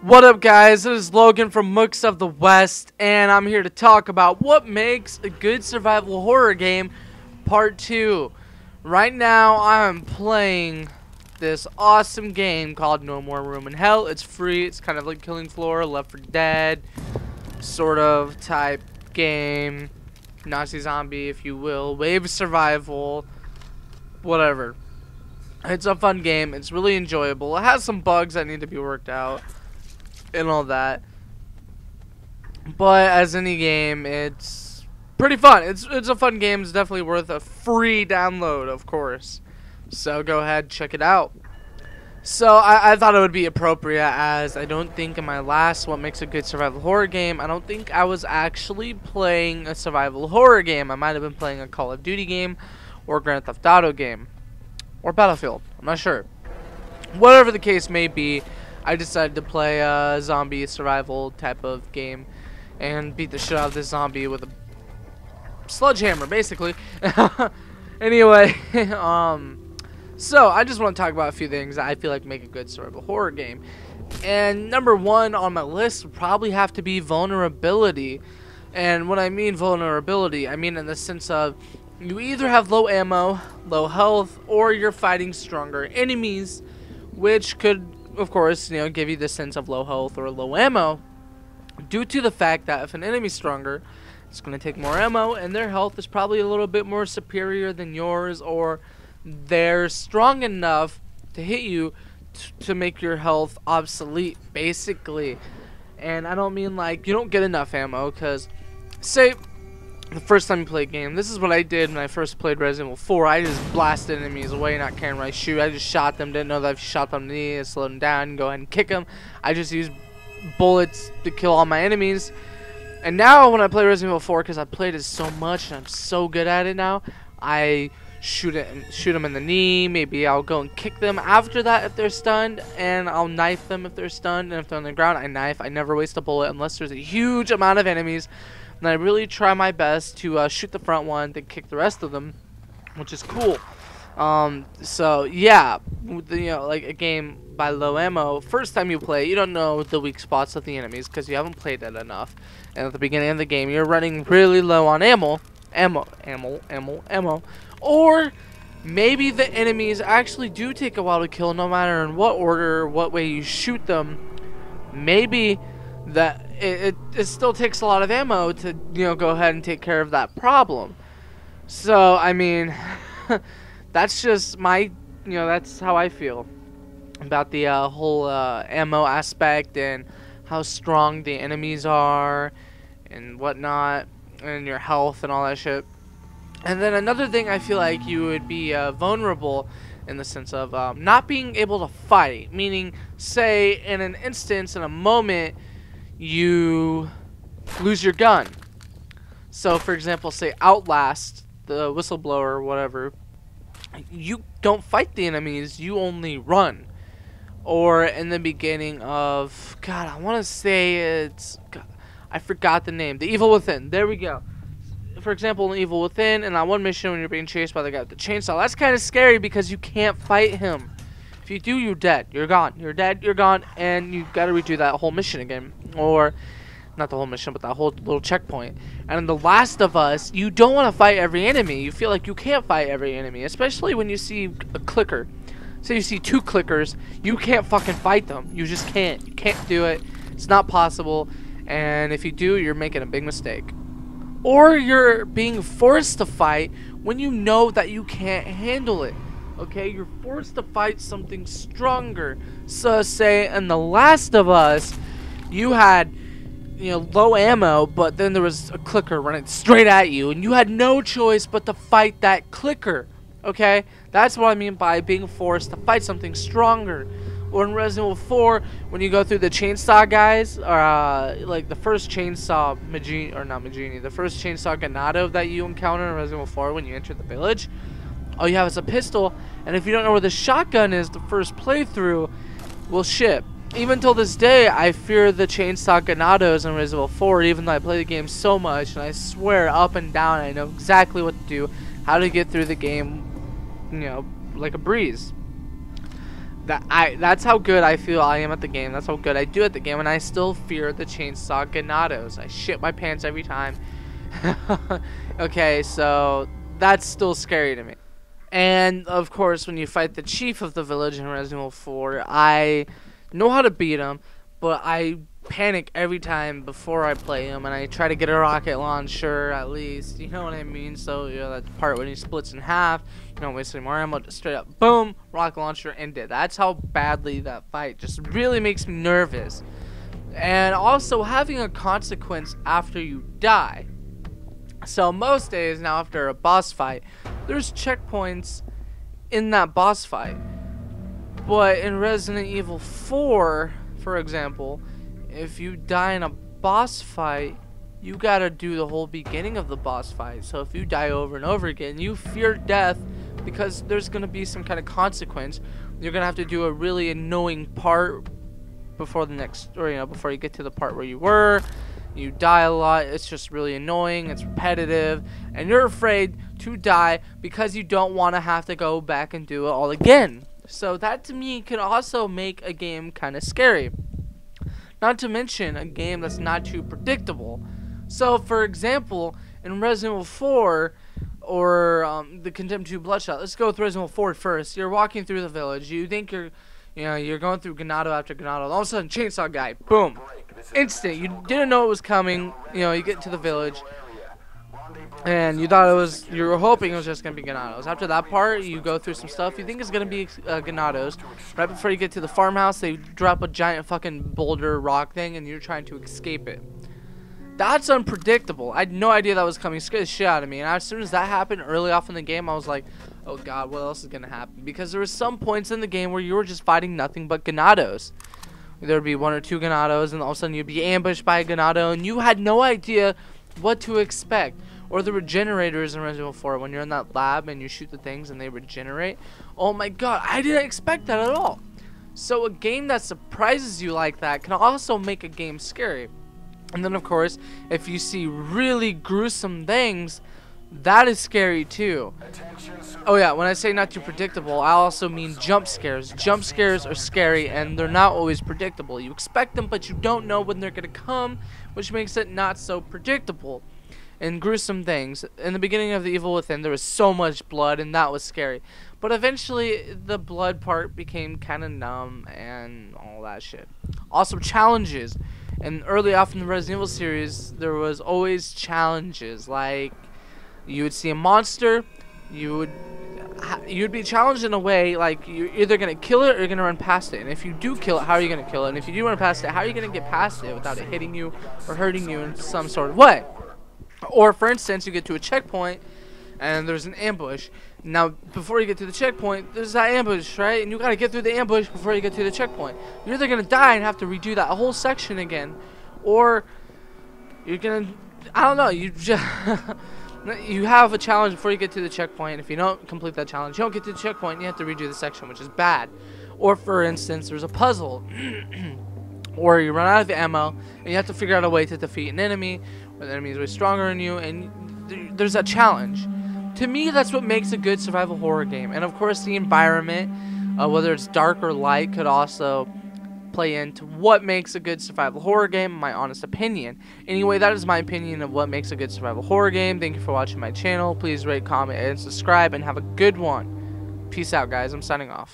What up, guys? It is Logan from Mooks of the West, and I'm here to talk about what makes a good survival horror game, part 2. Right now, I'm playing this awesome game called No More Room in Hell. It's free. It's kind of like Killing Floor, Left 4 Dead, sort of type game. Nazi zombie, if you will. Wave survival, whatever. It's a fun game. It's really enjoyable. It has some bugs that need to be worked out and all that, but as any game, it's pretty fun. It's a fun game. It's definitely worth a free download, of course, so go ahead, check it out. So I thought it would be appropriate, as I don't think in my last What Makes a Good Survival Horror Game, I don't think I was actually playing a survival horror game. I might have been playing a Call of Duty game or Grand Theft Auto game or Battlefield. I'm not sure. Whatever the case may be, I decided to play a zombie survival type of game and beat the shit out of this zombie with a sledgehammer, basically. Anyway, so I just want to talk about a few things that I feel like make a good survival horror game. And number one on my list would probably have to be vulnerability. And when I mean vulnerability, I mean in the sense of you either have low ammo, low health, or you're fighting stronger enemies, which could, of course, give you the sense of low health or low ammo, due to the fact that if an enemy's stronger, it's going to take more ammo, and their health is probably a little bit more superior than yours, or they're strong enough to hit you to make your health obsolete, basically. And I don't mean like you don't get enough ammo, because say the first time you play a game, this is what I did when I first played Resident Evil 4. I just blasted enemies away, not caring what I shoot. I just shot them, didn't know that if you shot them in the knee, it slowed them down, and go ahead and kick them. I just used bullets to kill all my enemies. And now when I play Resident Evil 4, because I played it so much and I'm so good at it now, I shoot them in the knee. Maybe I'll go and kick them after that if they're stunned, and I'll knife them if they're stunned. And if they're on the ground, I knife. I never waste a bullet unless there's a huge amount of enemies. And I really try my best to shoot the front one, then kick the rest of them, which is cool. So yeah, like a game by low ammo, first time you play, you don't know the weak spots of the enemies because you haven't played it enough. And at the beginning of the game, you're running really low on ammo, or maybe the enemies actually do take a while to kill, no matter in what order or what way you shoot them. Maybe that it still takes a lot of ammo to go ahead and take care of that problem. So I mean, that's just my that's how I feel about the whole ammo aspect and how strong the enemies are and whatnot, and your health and all that shit. And then another thing, I feel like you would be vulnerable in the sense of not being able to fight, meaning say in an instance, in a moment, you lose your gun. So for example, say Outlast, the whistleblower or whatever, you don't fight the enemies, you only run. Or in the beginning of, God, I want to say I forgot the name, The Evil Within, there we go. For example, in Evil Within, in that one mission when you're being chased by the guy with the chainsaw, that's kind of scary because you can't fight him. If you do, you're dead. You're gone. You're dead. You're gone. And you got to redo that whole mission again. Or, not the whole mission, but that whole little checkpoint. And in The Last of Us, you don't want to fight every enemy. You feel like you can't fight every enemy. Especially when you see a clicker. Say you see two clickers, you can't fucking fight them. You just can't. You can't do it. It's not possible. And if you do, you're making a big mistake. Or you're being forced to fight when you know that you can't handle it. Okay, you're forced to fight something stronger. So say in The Last of Us, you had low ammo, but then there was a clicker running straight at you, and you had no choice but to fight that clicker. Okay, that's what I mean by being forced to fight something stronger. Or in Resident Evil 4, when you go through the chainsaw guys, or like the first chainsaw the first chainsaw ganado that you encounter in Resident Evil 4 when you enter the village, all you have is a pistol, and if you don't know where the shotgun is the first playthrough, well shit. Even till this day, I fear the chainsaw ganados in Resident Evil 4, even though I play the game so much, and I swear up and down I know exactly what to do, how to get through the game, like a breeze. That's how good I feel I am at the game. That's how good I do at the game, and I still fear the chainsaw ganados. I shit my pants every time. Okay, so that's still scary to me. And of course, when you fight the chief of the village in Resident Evil 4, I know how to beat him, but I panic every time before I play him, and I try to get a rocket launcher at least, you know what I mean? So, you know, that part when he splits in half, you don't waste any more ammo, just straight up, boom, rocket launcher, ended. That's how badly that fight just really makes me nervous. And also having a consequence after you die. So most days now after a boss fight, there's checkpoints in that boss fight. But in Resident Evil 4, for example, if you die in a boss fight, you gotta do the whole beginning of the boss fight. So if you die over and over again, you fear death because there's gonna be some kind of consequence. You're gonna have to do a really annoying part before the next, or you know, before you get to the part where you were. You die a lot, it's just really annoying, it's repetitive, and you're afraid to die because you don't want to have to go back and do it all again. So that to me can also make a game kind of scary. Not to mention a game that's not too predictable. So for example, in Resident Evil 4 or the Condemned 2 Bloodshot, let's go with Resident Evil 4 first. You're walking through the village, you think you're going through Ganado after Ganado, all of a sudden chainsaw guy, boom. Instant, you didn't know it was coming. You know, you get to the village and you thought it was, you were hoping it was just gonna be Ganados. After that part, you go through some stuff, you think it's gonna be Ganados. Right before you get to the farmhouse, they drop a giant fucking boulder rock thing and you're trying to escape it. That's unpredictable. I had no idea that was coming. It scared the shit out of me. And as soon as that happened early off in the game, I was like, oh god, what else is gonna happen? Because there were some points in the game where you were just fighting nothing but Ganados. There would be one or two Ganados, and all of a sudden you'd be ambushed by a Ganado, and you had no idea what to expect. Or the regenerators in Resident Evil 4, when you're in that lab and you shoot the things and they regenerate. Oh my god, I didn't expect that at all. So a game that surprises you like that can also make a game scary. And then of course, if you see really gruesome things, that is scary too. Oh yeah, when I say not too predictable, I also mean jump scares. Jump scares are scary and they're not always predictable. You expect them, but you don't know when they're gonna come, which makes it not so predictable. And gruesome things. In the beginning of The Evil Within, there was so much blood and that was scary. But eventually, the blood part became kind of numb and all that shit. Also, challenges. And early off in the Resident Evil series, there was always challenges. Like, you would see a monster, you'd be challenged in a way like you're either gonna kill it or you're gonna run past it. And if you do kill it, how are you gonna kill it? And if you do run past it, how are you gonna get past it without it hitting you or hurting you in some sort of way? Or for instance, you get to a checkpoint and there's an ambush. Now before you get to the checkpoint, there's that ambush, right? And you gotta get through the ambush before you get to the checkpoint. You're either gonna die and have to redo that whole section again, or you're gonna, I don't know, you just you have a challenge before you get to the checkpoint. If you don't complete that challenge, you don't get to the checkpoint, you have to redo the section, which is bad. Or for instance, there's a puzzle or you run out of ammo and you have to figure out a way to defeat an enemy, or the enemy is way stronger than you, and there's a challenge. To me, that's what makes a good survival horror game. And of course, the environment, whether it's dark or light, could also play into what makes a good survival horror game, in my honest opinion. Anyway, that is my opinion of what makes a good survival horror game. Thank you for watching my channel. Please rate, comment, and subscribe, and have a good one. Peace out, guys. I'm signing off.